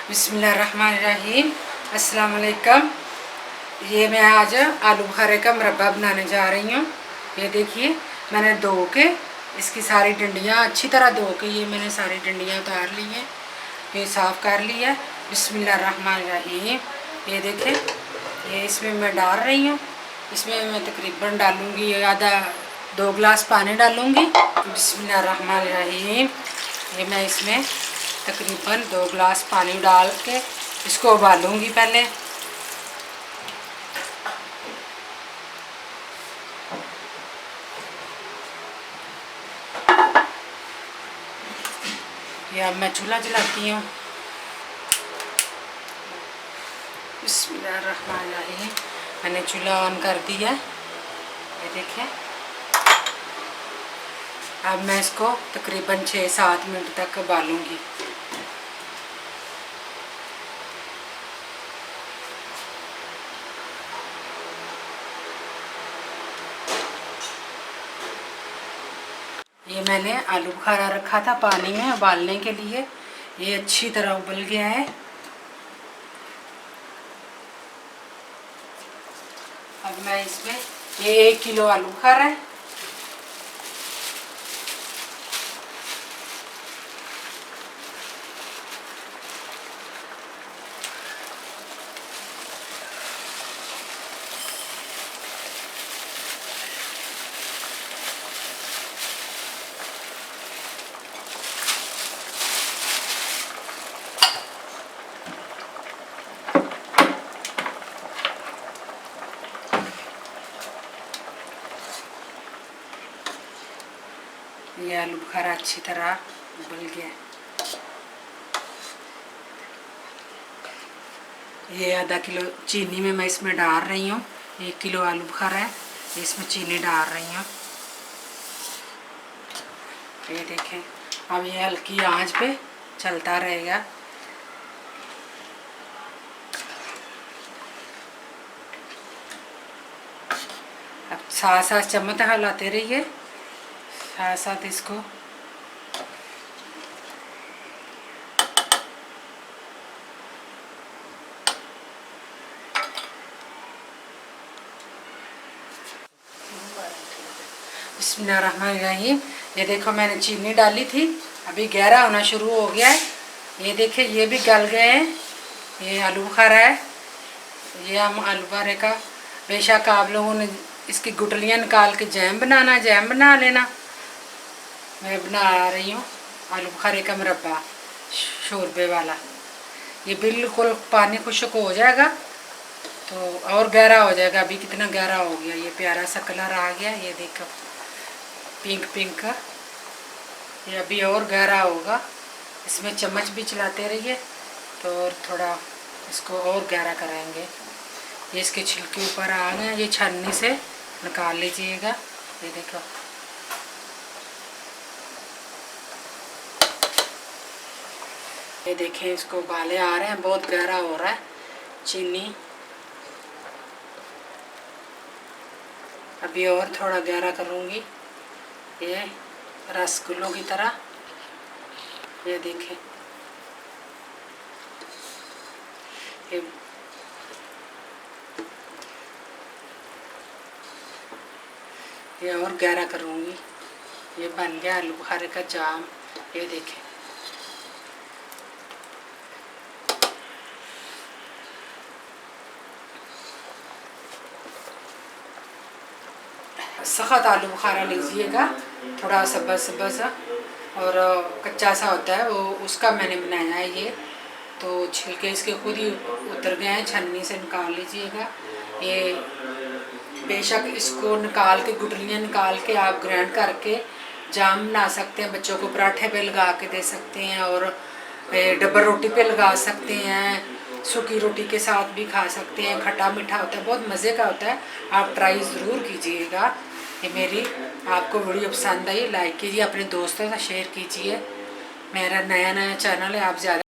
बिस्मिल्लाहिर्रहमानिर्रहीम। अस्सलाम वालेकुम। ये मैं आज आलू बुखारे का मुरब्बा बनाने जा रही हूँ। ये देखिए, मैंने धो के इसकी सारी डंडियाँ अच्छी तरह धो के ये मैंने सारी डंडियाँ उतार ली हैं, ये साफ़ कर ली है। बिस्मिल्लाहिर्रहमानिर्रहीम। ये देखें, ये इसमें मैं डाल रही हूँ। इसमें मैं तकरीबन डालूँगी आधा 2 गिलास पानी डालूँगी। बिस्मिल्लाहिर्रहमानिर्रहीम। ये मैं इसमें तकरीबन 2 गिलास पानी डाल के इसको उबालूँगी पहले। ये अब मैं चूल्हा जलाती हूँ। बिस्मिल्लाहिर्रहमानिर्रहीम। मैंने चूल्हा ऑन कर दिया। ये देखें, अब मैं इसको तकरीबन 6-7 मिनट तक उबालूँगी। ये मैंने आलू बुखारा रखा था पानी में उबालने के लिए। ये अच्छी तरह उबल गया है। अब मैं इसमें, ये 1 किलो आलू बुखारा है। ये आलू बुखारा अच्छी तरह उबल गया। ये आधा किलो चीनी में मैं इसमें डाल रही हूँ। 1 किलो आलू बुखारा है, इसमें चीनी डाल रही हूँ। ये देखें, अब ये हल्की आंच पे चलता रहेगा। अब साथ साथ चम्मच हिलाते रहिए, साथ साथ इसको। बिस्मिल्लाहिर्रहमानिर्रहीम। ये देखो, मैंने चीनी डाली थी, अभी गहरा होना शुरू हो गया है। ये देखिए, ये भी गल गए हैं। ये आलू बुखारा है। ये हम आलू बुखारे का, बेशक आप लोगों ने इसकी गुठलियाँ निकाल के जैम बनाना, जैम बना लेना। मैं बना रही हूँ आलू बुखारे का मुरब्बा शोरबे वाला। ये बिल्कुल पानी खुश्क हो जाएगा तो और गहरा हो जाएगा। अभी कितना गहरा हो गया, ये प्यारा सा कलर आ गया। ये देखो, पिंक पिंक का। ये अभी और गहरा होगा। इसमें चम्मच भी चलाते रहिए तो और थोड़ा इसको और गहरा कराएंगे। ये इसके छिलके ऊपर आ गए, ये छन्नी से निकाल लीजिएगा। ये देखो, ये देखें, इसको उबाले आ रहे हैं, बहुत गहरा हो रहा है। चीनी अभी और थोड़ा गहरा करूँगी, ये रसगुल्लों की तरह। ये देखें, ये और गहरा करूँगी। ये बन गया आलू बुखारे का जाम। ये देखें, सख्त आलू बुखारा लीजिएगा, थोड़ा सब्ज़ सा और कच्चा सा होता है वो, उसका मैंने बनाया है। ये तो छिलके इसके खुद ही उतर गए हैं, छन्नी से निकाल लीजिएगा। ये बेशक इसको निकाल के, गुठलियाँ निकाल के आप ग्राइंड करके जाम बना सकते हैं। बच्चों को पराठे पे लगा के दे सकते हैं और डब्बा रोटी पे लगा सकते हैं। सूखी रोटी के साथ भी खा सकते हैं। खट्टा मीठा होता है, बहुत मज़े का होता है। आप ट्राई ज़रूर कीजिएगा। ये मेरी आपको वीडियो पसंद आई, लाइक कीजिए, अपने दोस्तों से शेयर कीजिए। मेरा नया चैनल है, आप ज़्यादा